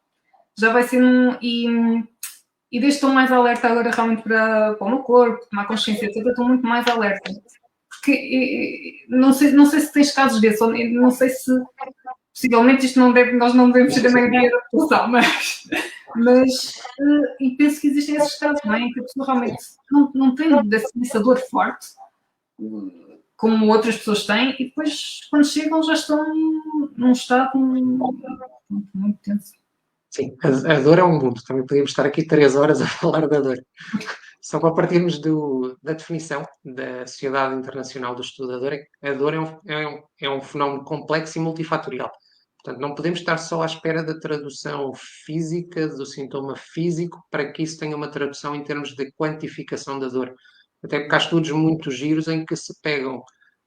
Já vai ser e desde estou mais alerta agora realmente para o meu corpo, tomar consciência, etc. Estou muito mais alerta. Porque não sei se tens casos desses, não sei se possivelmente nós não devemos ser a maioria da população, mas e penso que existem esses casos, não é? Em que a pessoa realmente não tem essa dor forte, como outras pessoas têm, e depois, quando chegam, já estão num estado muito tenso. Sim, a dor é um mundo. Também podíamos estar aqui 3 horas a falar da dor. Só para partirmos da definição da Sociedade Internacional do Estudo da Dor, a dor é um fenómeno complexo e multifatorial. Portanto, não podemos estar só à espera da tradução física, do sintoma físico, para que isso tenha uma tradução em termos de quantificação da dor. Até porque há estudos muito giros em que se pegam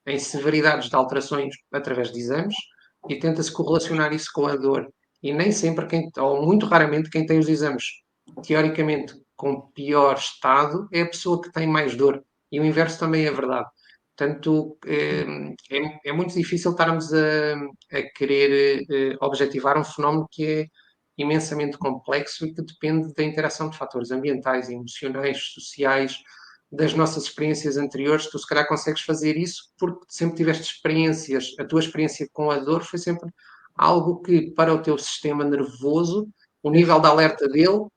em severidades de alterações através de exames e tenta-se correlacionar isso com a dor. E nem sempre, ou muito raramente, quem tem os exames teoricamente com pior estado é a pessoa que tem mais dor. E o inverso também é verdade. Portanto, é muito difícil estarmos a querer objetivar um fenómeno que é imensamente complexo e que depende da interação de fatores ambientais, emocionais, sociais, das nossas experiências anteriores. Tu, se calhar, consegues fazer isso porque sempre tiveste experiências. A tua experiência com a dor foi sempre algo que, para o teu sistema nervoso, o nível de alerta dele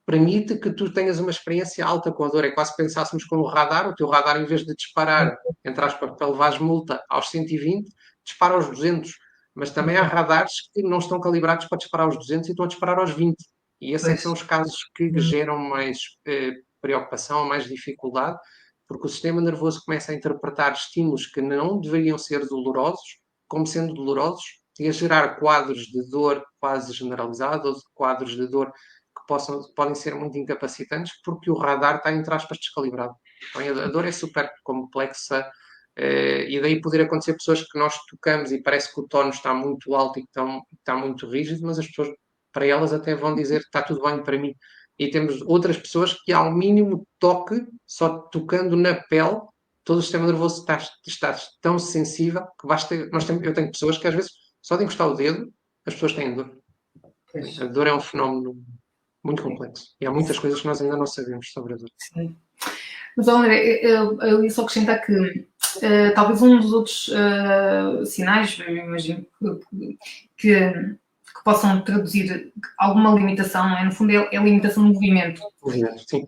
permite que tu tenhas uma experiência alta com a dor. É quase se pensássemos com o radar, o teu radar, em vez de disparar, entre aspas, para levares multa aos 120, dispara aos 200. Mas também há radares que não estão calibrados para disparar aos 200 e estão a disparar aos 20. E esses é que são os casos que geram mais preocupação, mais dificuldade, porque o sistema nervoso começa a interpretar estímulos que não deveriam ser dolorosos como sendo dolorosos e a gerar quadros de dor quase generalizados, ou quadros de dor que podem ser muito incapacitantes, porque o radar está, entre aspas, descalibrado. Então, a dor é super complexa, e daí poder acontecer pessoas que nós tocamos e parece que o tono está muito alto e que está muito rígido, mas as pessoas, para elas, até vão dizer que está tudo bem para mim. E temos outras pessoas que, ao mínimo toque, só tocando na pele, todo o sistema nervoso está tão sensível que basta. Eu tenho pessoas que, às vezes, só de encostar o dedo, as pessoas têm dor. A dor é um fenómeno muito complexo. E há muitas coisas que nós ainda não sabemos sobre a dor. Sim. Mas, André, eu ia só acrescentar que talvez um dos outros sinais, eu imagino, que possam traduzir alguma limitação, não é? No fundo, é a limitação do movimento. Sim.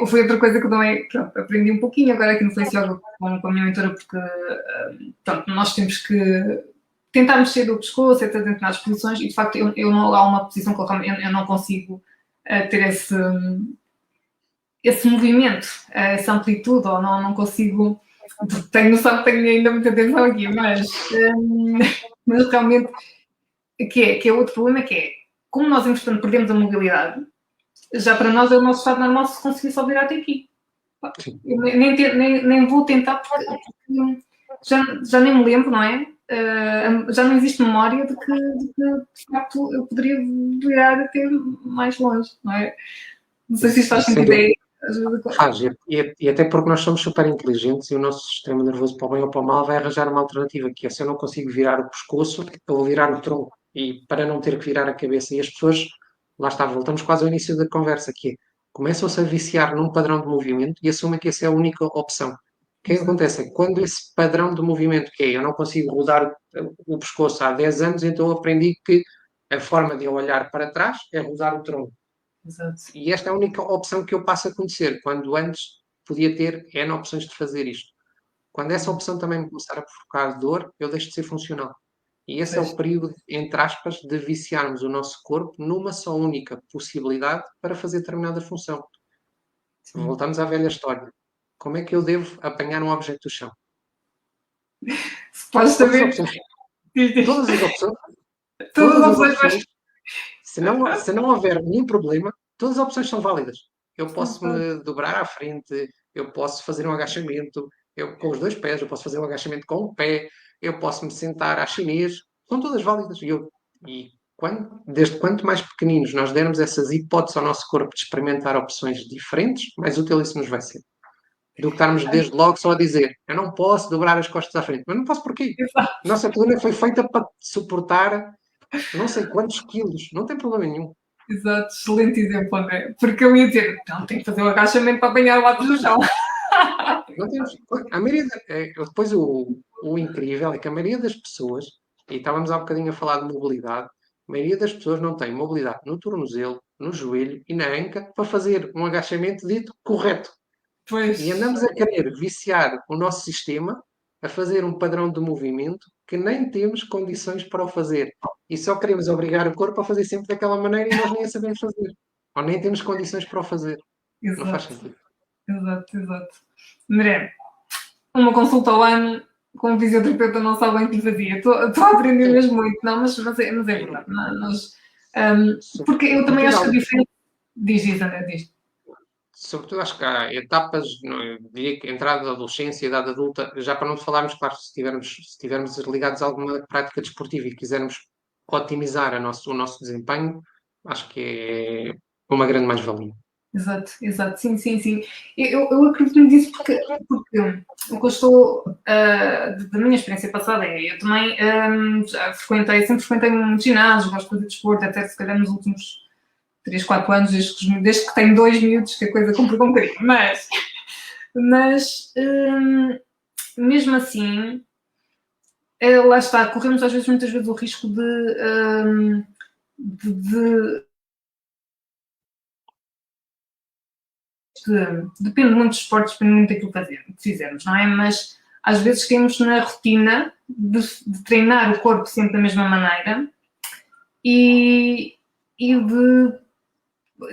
Foi outra coisa que também aprendi um pouquinho agora aqui no Face Yoga com a minha mentora, porque pronto, nós temos que tentar mexer o pescoço, etc., em determinadas posições, e de facto eu não há uma posição que eu não consigo ter esse movimento, essa amplitude, ou não consigo. Tenho noção que tenho ainda muita atenção aqui, mas realmente que é outro problema, que é como nós, entretanto, perdemos a mobilidade, já para nós é o nosso estado normal se conseguir só vir até aqui. Eu nem vou tentar porque já nem me lembro, não é? Já não existe memória de que de facto eu poderia virar até mais longe, não é? Não sei se isto faz sentido aí. Faz, e até porque nós somos super inteligentes e o nosso sistema nervoso, para o bem ou para o mal, vai arranjar uma alternativa, que é: se eu não consigo virar o pescoço, eu vou virar o tronco, e para não ter que virar a cabeça. E as pessoas, lá está, voltamos quase ao início da conversa, que é, começam-se a viciar num padrão de movimento e assumem que essa é a única opção. O que é que acontece? É quando esse padrão de movimento, que é, eu não consigo rodar o pescoço há 10 anos, então eu aprendi que a forma de eu olhar para trás é rodar o tronco. Exato. E esta é a única opção que eu passo a conhecer, quando antes podia ter N opções de fazer isto. Quando essa opção também me começar a provocar dor, eu deixo de ser funcional. E esse é o perigo, entre aspas, de viciarmos o nosso corpo numa só única possibilidade para fazer determinada função. Sim. Voltamos à velha história. Como é que eu devo apanhar um objeto do chão? Podes saber. Todas as opções. Todas as opções. Se não houver nenhum problema, todas as opções são válidas. Eu posso me dobrar à frente, eu posso fazer um agachamento com os dois pés, eu posso fazer um agachamento com o pé, eu posso me sentar à chinês, são todas válidas. Desde quanto mais pequeninos nós dermos essas hipóteses ao nosso corpo de experimentar opções diferentes, mais útil isso nos vai ser. Do que estarmos desde logo só a dizer: eu não posso dobrar as costas à frente. Mas não posso porquê? Nossa coluna foi feita para suportar não sei quantos quilos, não tem problema nenhum. Exato, excelente exemplo, André. Porque eu ia dizer, não, tem que fazer um agachamento para apanhar o lado do chão. Não temos. A maioria, depois o incrível é que a maioria das pessoas, e estávamos há um bocadinho a falar de mobilidade, a maioria das pessoas não tem mobilidade no tornozelo, no joelho e na anca para fazer um agachamento dito correto. Pois. E andamos a querer viciar o nosso sistema a fazer um padrão de movimento que nem temos condições para o fazer. E só queremos obrigar o corpo a fazer sempre daquela maneira e nós nem a sabemos fazer. Ou nem temos condições para o fazer. Exato. Não faz sentido. Exato. André, uma consulta ao ano com um fisioterapeuta não sabe bem o que fazia. Estou a aprender mesmo muito. Não, mas é verdade. Porque eu também acho que a diferença... Diz, André, diz. Sobretudo acho que há etapas, diria que entrada da adolescência, idade adulta, já para não falarmos, claro, se estivermos ligados a alguma prática desportiva e quisermos otimizar o nosso desempenho, acho que é uma grande mais-valia. Exato, sim. Eu acredito nisso porque o que eu estou, da minha experiência passada, eu também sempre frequentei um ginásio, gosto de fazer desporto, até se calhar nos últimos 3, 4 anos, desde que tenho 2 miúdos, que a coisa complicou um bocadinho, mas mesmo assim, lá está, corremos muitas vezes o risco de depende muito dos esportes, depende muito daquilo que fizermos, não é? Mas às vezes caímos na rotina de treinar o corpo sempre da mesma maneira e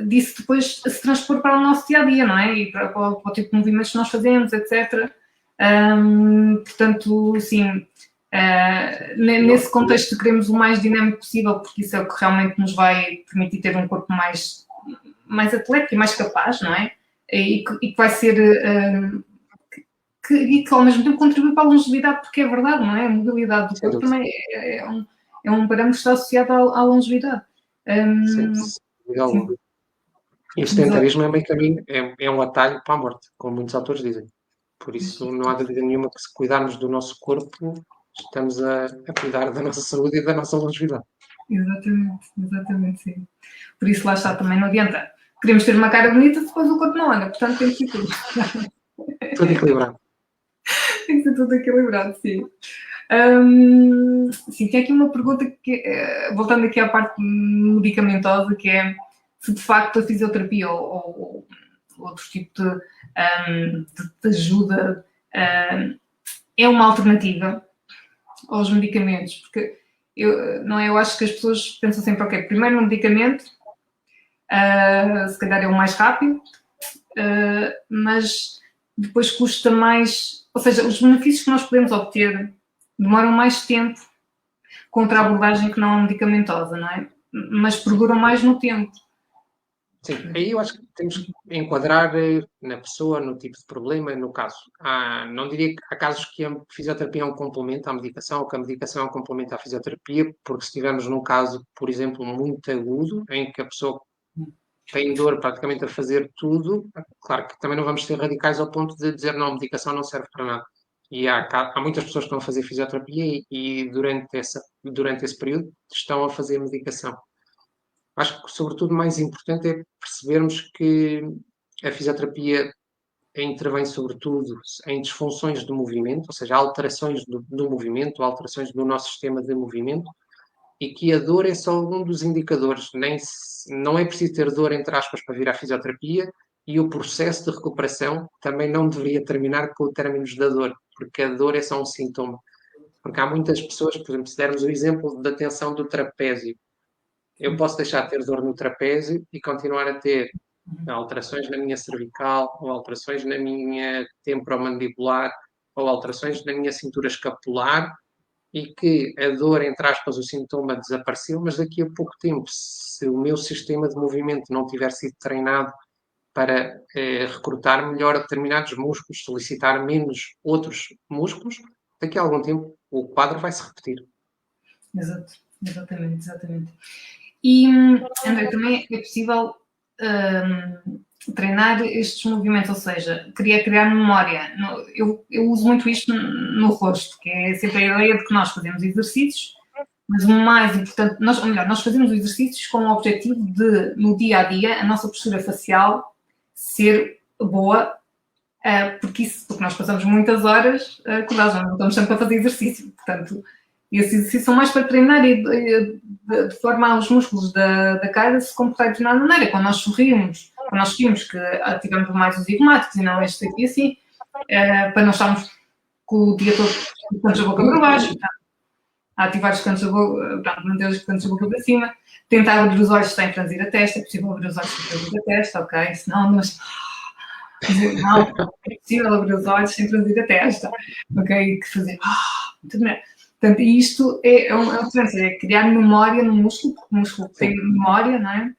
disso depois se transpor para o nosso dia-a-dia, não é? E para o tipo de movimentos que nós fazemos, etc. Portanto, sim, nesse contexto queremos o mais dinâmico possível, porque isso é o que realmente nos vai permitir ter um corpo mais mais atlético e mais capaz, não é? E que vai ser. E que ao mesmo tempo contribui para a longevidade, porque é verdade, não é? A mobilidade do corpo também é um parâmetro que está associado à longevidade. Sem dúvida alguma. E o sedentarismo é meio caminho, é um atalho para a morte, como muitos autores dizem. Por isso, não há dúvida nenhuma que se cuidarmos do nosso corpo, estamos a cuidar da nossa saúde e da nossa longevidade. Exatamente, sim. Por isso, lá está, também não adianta. Queremos ter uma cara bonita, depois o corpo não anda, portanto tem que ser tudo. Tudo equilibrado. Tem que ser tudo equilibrado, sim. Sim, tem aqui uma pergunta que, voltando aqui à parte medicamentosa, que é se de facto a fisioterapia ou outro tipo de ajuda é uma alternativa aos medicamentos, porque eu acho que as pessoas pensam sempre, ok, primeiro no medicamento, se calhar é o mais rápido, mas depois custa mais, ou seja, os benefícios que nós podemos obter demoram mais tempo contra a abordagem que não é medicamentosa, não é? Mas perduram mais no tempo. Sim, aí eu acho que temos que enquadrar na pessoa, no tipo de problema, no caso. Não diria que há casos que a fisioterapia é um complemento à medicação ou que a medicação é um complemento à fisioterapia, porque se estivermos num caso, por exemplo, muito agudo, em que a pessoa tem dor praticamente a fazer tudo, claro que também não vamos ser radicais ao ponto de dizer não, a medicação não serve para nada. E há muitas pessoas que estão a fazer fisioterapia e durante esse período estão a fazer medicação. Acho que, sobretudo, mais importante é percebermos que a fisioterapia intervém, sobretudo, em disfunções do movimento, ou seja, alterações do movimento, alterações do nosso sistema de movimento, e que a dor é só um dos indicadores. Não é preciso ter dor, entre aspas, para vir à fisioterapia, e o processo de recuperação também não deveria terminar com o término da dor, porque a dor é só um sintoma. Porque há muitas pessoas, por exemplo, se dermos o exemplo da tensão do trapézio, eu posso deixar de ter dor no trapézio e continuar a ter alterações na minha cervical, ou alterações na minha temporomandibular, ou alterações na minha cintura escapular, e que a dor, entre aspas, o sintoma desapareceu, mas daqui a pouco tempo, se o meu sistema de movimento não tiver sido treinado para recrutar melhor determinados músculos, solicitar menos outros músculos, daqui a algum tempo o quadro vai se repetir. Exatamente. E, André, também é possível treinar estes movimentos, ou seja, queria criar memória. Eu uso muito isto no rosto, que é sempre a ideia de que nós fazemos exercícios, mas o mais importante, nós fazemos exercícios com o objetivo de, no dia a dia, a nossa postura facial ser boa, porque nós passamos muitas horas acordados, não estamos sempre a fazer exercício, portanto. E esses exercícios são mais para treinar de forma aos músculos da cara se comportarem de determinada maneira. Quando nós sorrimos, que ativamos mais os zigomáticos e não este aqui assim, para não estarmos com o dia todo com os cantos da boca para baixo, a ativar os cantos da boca, manter os cantos da boca para cima, tentar abrir os olhos sem franzir a testa, é possível abrir os olhos sem franzir a testa, ok? Senão nós... Não, é possível abrir os olhos sem franzir a testa, ok? Que fazer... Muito bem. Portanto, isto é uma diferença, é criar memória no músculo, porque o músculo tem memória, não é?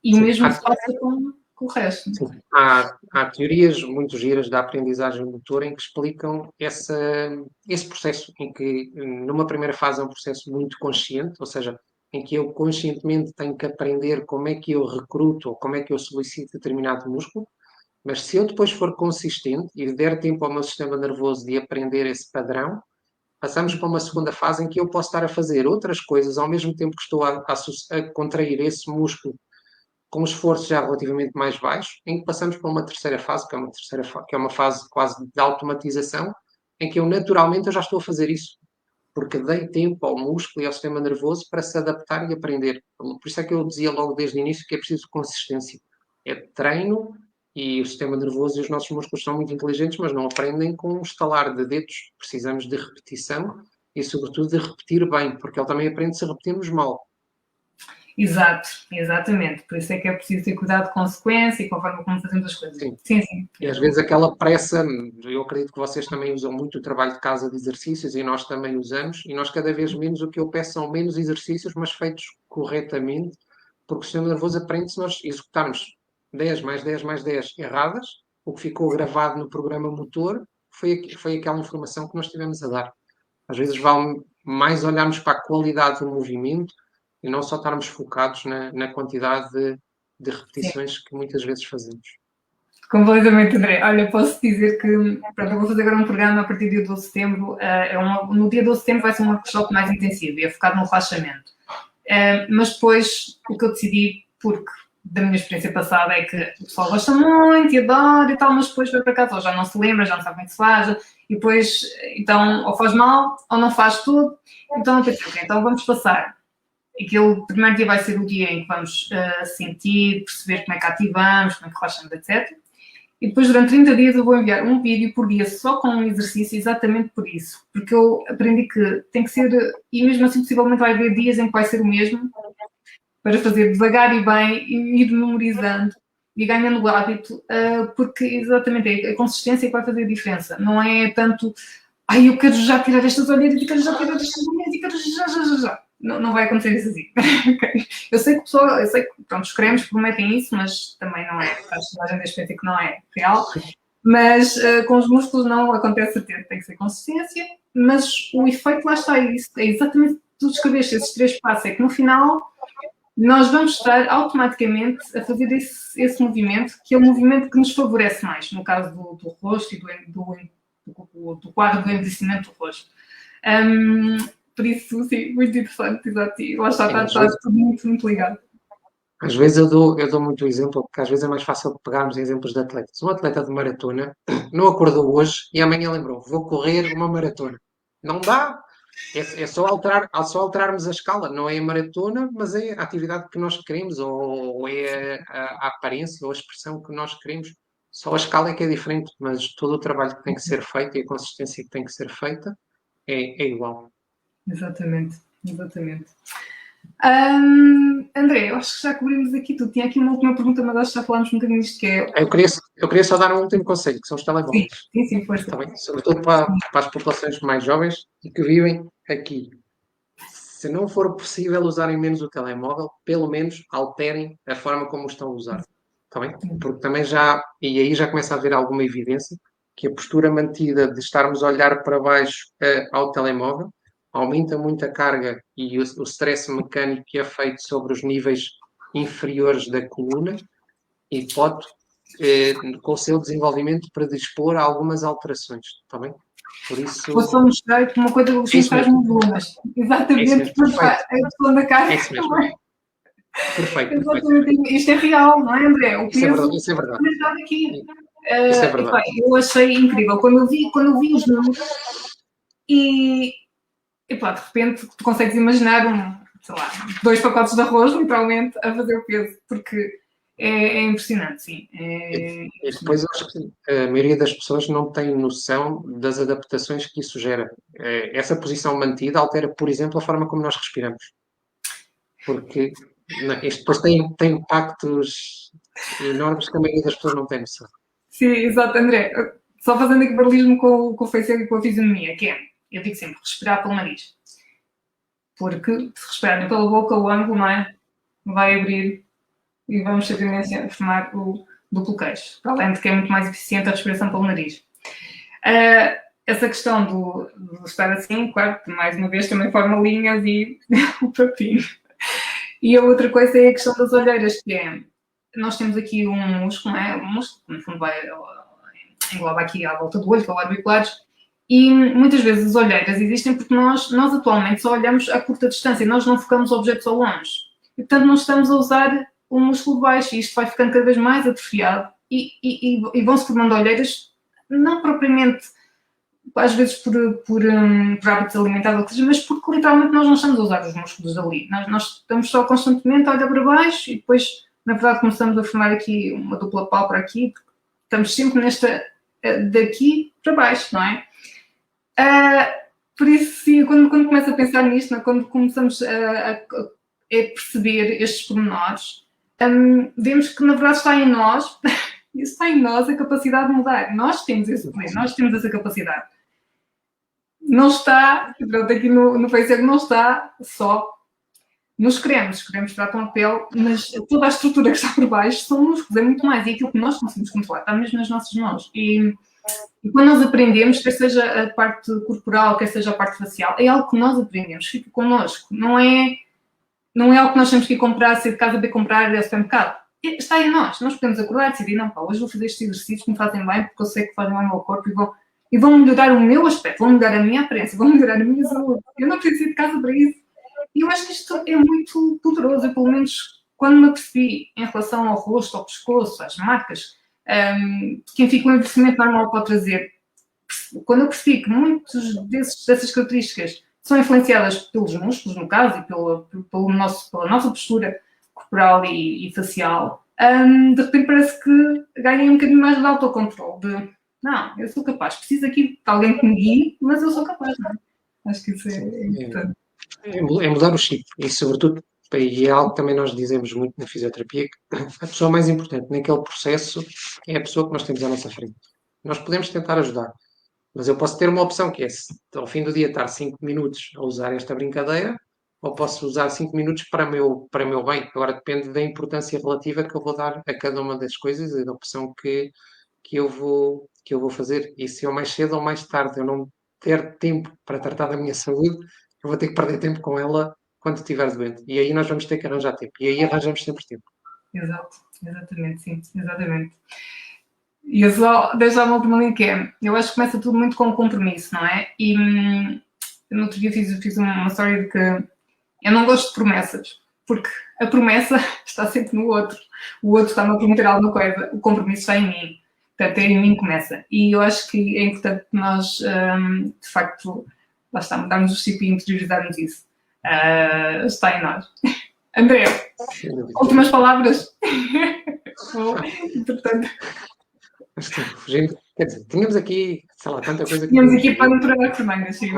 E o mesmo se passa com o resto. Sim. Há teorias muito giras da aprendizagem motora em que explicam esse processo, em que numa primeira fase é um processo muito consciente, ou seja, em que eu conscientemente tenho que aprender como é que eu recruto ou como é que eu solicito determinado músculo, mas se eu depois for consistente e der tempo ao meu sistema nervoso de aprender esse padrão, passamos para uma segunda fase em que eu posso estar a fazer outras coisas ao mesmo tempo que estou a contrair esse músculo com um esforço já relativamente mais baixo, em que passamos para uma terceira fase, que é uma fase quase de automatização, em que eu naturalmente já estou a fazer isso, porque dei tempo ao músculo e ao sistema nervoso para se adaptar e aprender. Por isso é que eu dizia logo desde o início que é preciso consistência. É treino e o sistema nervoso e os nossos músculos são muito inteligentes, mas não aprendem com um estalar de dedos. Precisamos de repetição e, sobretudo, de repetir bem, porque ele também aprende se repetirmos mal. Exatamente. Por isso é que é preciso ter cuidado com a consequência e conforme como fazemos as coisas. Sim. E às vezes aquela pressa, eu acredito que vocês também usam muito o trabalho de casa de exercícios e nós também usamos, e nós cada vez menos, o que eu peço são menos exercícios, mas feitos corretamente, porque o sistema nervoso aprende se nós executarmos 10 mais 10 mais 10 erradas, o que ficou gravado no programa motor foi aquela informação que nós tivemos a dar. Às vezes vale mais olharmos para a qualidade do movimento e não só estarmos focados na quantidade de repetições que muitas vezes fazemos. Completamente, André. Olha, posso dizer que pronto, eu vou fazer agora um programa a partir do dia 12 de setembro. No dia 12 de setembro vai ser um workshop mais intensivo e é focado no relaxamento. Mas depois o que eu decidi, porque da minha experiência passada, é que o pessoal gosta muito e adora e tal, mas depois vai para casa ou já não se lembra, já não sabe como é que se faz, e depois, então, ou faz mal ou não faz tudo. Então eu pensei, ok, então vamos passar. Aquele primeiro dia vai ser o dia em que vamos sentir, perceber como é que ativamos, como é que relaxamos, etc. E depois, durante 30 dias, eu vou enviar um vídeo por dia só com um exercício, exatamente por isso. Porque eu aprendi que tem que ser, e mesmo assim, possivelmente vai haver dias em que vai ser o mesmo, para fazer devagar e bem, e ir memorizando e ganhando o hábito, porque exatamente é a consistência que vai fazer a diferença. Não é tanto, ai, eu quero já tirar estas olheiras e quero já tirar estas olheiras e quero já. Não vai acontecer isso assim. Eu sei que pronto, os cremes prometem isso, mas também não é. Faz toda a gente a experiência que não é real. Mas com os músculos não acontece certeza, tem que ser consistência. Mas o efeito lá está, é exatamente tu descreveste esses 3 passos, é que no final nós vamos estar automaticamente a fazer esse movimento, que é o movimento que nos favorece mais, no caso do rosto e do quadro do envelhecimento do rosto. Por isso, sim, muito interessante, exato. E lá está tudo muito, muito ligado. Às vezes eu dou muito exemplo, porque às vezes é mais fácil pegarmos exemplos de atletas. Um atleta de maratona não acordou hoje e amanhã lembrou, vou correr uma maratona. Não dá. É só alterarmos a escala. Não é a maratona, mas é a atividade que nós queremos, ou é a aparência ou a expressão que nós queremos. Só a escala é que é diferente, mas todo o trabalho que tem que ser feito e a consistência que tem que ser feita é igual. Exatamente. André, eu acho que já cobrimos aqui tudo. Tinha aqui uma última pergunta, mas acho que já falámos um bocadinho disto que é... Eu queria só dar um último conselho, que são os telemóveis. Sim, força. Também, sobretudo para as populações mais jovens e que vivem aqui. Se não for possível usarem menos o telemóvel, pelo menos alterem a forma como o estão a usar. Está bem? Porque também e aí já começa a haver alguma evidência, que a postura mantida de estarmos a olhar para baixo ao telemóvel aumenta muito a carga e o stress mecânico que é feito sobre os níveis inferiores da coluna e pode, com o seu desenvolvimento, predispor a algumas alterações. Está bem? Por isso... Ou só mostrar uma coisa que os mostrais nos lunas. Exatamente. A questão da carga. É isso mesmo. Perfeito. Exatamente. Isto é real, não é, André? Isso é verdade. Aqui. Isso é verdade. Eu achei incrível. Quando eu vi os números e pá, de repente tu consegues imaginar 2 pacotes de arroz, literalmente, a fazer o peso. Porque é impressionante, sim. E depois eu acho que a maioria das pessoas não tem noção das adaptações que isso gera. Essa posição mantida altera, por exemplo, a forma como nós respiramos. Porque isto depois tem impactos enormes que a maioria das pessoas não tem noção. Sim, exato, André. Só fazendo aqui paralelismo com o Facebook e com a fisionomia, que é, eu digo sempre, respirar pelo nariz. Porque se respirarem pela boca, o ângulo, não é? Vai abrir e vamos ter tendência a formar o duplo queixo. Para além de que é muito mais eficiente a respiração pelo nariz. Essa questão do estar assim, claro, mais uma vez também forma linhas e o papinho. E a outra coisa é a questão das olheiras, que é, nós temos aqui um músculo, não é? Um músculo que no fundo engloba aqui à volta do olho, que é o orbiculares, e muitas vezes as olheiras existem porque nós atualmente só olhamos a curta distância, nós não focamos objetos ao longe. E, portanto, não estamos a usar o músculo baixo e isto vai ficando cada vez mais atrofiado e vão-se formando olheiras, não propriamente às vezes por hábitos alimentares, mas porque literalmente nós não estamos a usar os músculos ali. Nós estamos só constantemente a olhar para baixo e depois, na verdade, começamos a formar aqui uma dupla pálpebra aqui, porque estamos sempre nesta daqui para baixo, não é? Por isso, sim, quando começo a pensar nisto, não? Quando começamos a perceber estes pormenores, vemos que na verdade está em nós, está em nós a capacidade de mudar. Nós temos esse poder, nós temos essa capacidade. Não está, pronto, aqui no Facebook não está só nos queremos tratam a pele, mas toda a estrutura que está por baixo são músculos, é muito mais. E aquilo que nós conseguimos controlar está mesmo nas nossas mãos. E quando nós aprendemos, quer seja a parte corporal, quer seja a parte facial, é algo que nós aprendemos, fica connosco. Não é algo que nós temos que ir comprar, sair de casa para comprar ao supermercado. Está em nós. Nós podemos acordar e decidir, não, pá, hoje vou fazer estes exercícios que me fazem bem, porque eu sei que fazem bem ao meu corpo e vão melhorar o meu aspecto, vão melhorar a minha aparência, vão melhorar a minha saúde. Eu não preciso ir de casa para isso. E eu acho que isto é muito poderoso. Eu, pelo menos, quando me apercebi em relação ao rosto, ao pescoço, às marcas, quem fica um envelhecimento normal pode trazer. Quando eu percebi que muitas dessas características são influenciadas pelos músculos, no caso, e pela nossa postura corporal e facial, de repente parece que ganhei um bocadinho mais de autocontrole, de não, eu sou capaz, preciso aqui de alguém que me guie, mas eu sou capaz, não é? Acho que isso é importante. É mudar o chip e, sobretudo, e é algo que também nós dizemos muito na fisioterapia, que a pessoa mais importante naquele processo é a pessoa que nós temos à nossa frente. Nós podemos tentar ajudar, mas eu posso ter uma opção que é, ao fim do dia, estar 5 minutos a usar esta brincadeira, ou posso usar 5 minutos para o meu bem. Agora depende da importância relativa que eu vou dar a cada uma das coisas e da opção que eu vou fazer. E se eu mais cedo ou mais tarde eu não ter tempo para tratar da minha saúde, eu vou ter que perder tempo com ela quando estiver doente. E aí nós vamos ter que arranjar tempo. E aí arranjamos sempre tempo. Exato, exatamente, sim, exatamente. E eu só deixo uma última linha que é, eu acho que começa tudo muito com compromisso, não é? E no outro dia fiz uma história de que eu não gosto de promessas, porque a promessa está sempre no outro. O outro está-me a prometer alguma coisa, o compromisso está em mim. Portanto, é em mim que começa. E eu acho que é importante que nós, de facto, lá está, mudarmos o chip e interiorizarmos isso. Está em nós. André, últimas palavras? Portanto, quer dizer, tínhamos aqui, sei lá, tanta coisa que tínhamos aqui pano para as mangas, sim.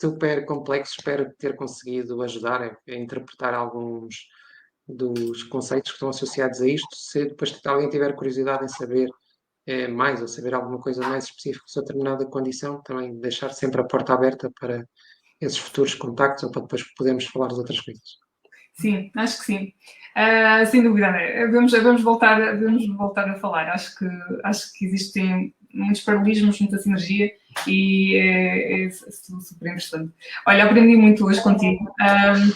Super complexo. Espero ter conseguido ajudar a interpretar alguns dos conceitos que estão associados a isto. Se depois alguém tiver curiosidade em saber mais ou saber alguma coisa mais específica sobre determinada condição, também deixar sempre a porta aberta para esses futuros contactos ou para depois podermos falar de outras coisas. Sim, acho que sim. Sem dúvida, André. Vamos voltar a falar. Acho que existem muitos paralelismos, muita sinergia e é super interessante. Olha, aprendi muito hoje contigo,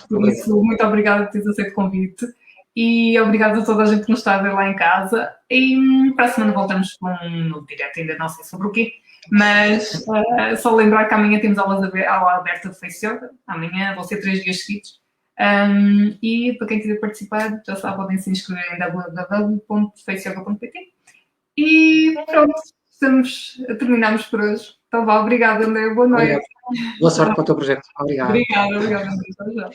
por isso, muito obrigada por teres aceito o convite e obrigada a toda a gente que nos está a ver lá em casa. E para a semana voltamos com um novo direto, ainda não sei sobre o quê, mas só lembrar que amanhã temos aula aberta de Face Yoga. Amanhã vão ser 3 dias seguidos. E para quem quiser participar, já sabe, podem se inscrever em www.faceyoga.pt. E pronto, terminamos por hoje. Então vá, obrigada, André. Boa noite. Obrigado. Boa sorte para o teu projeto. Obrigado. Obrigada, André. Tchau.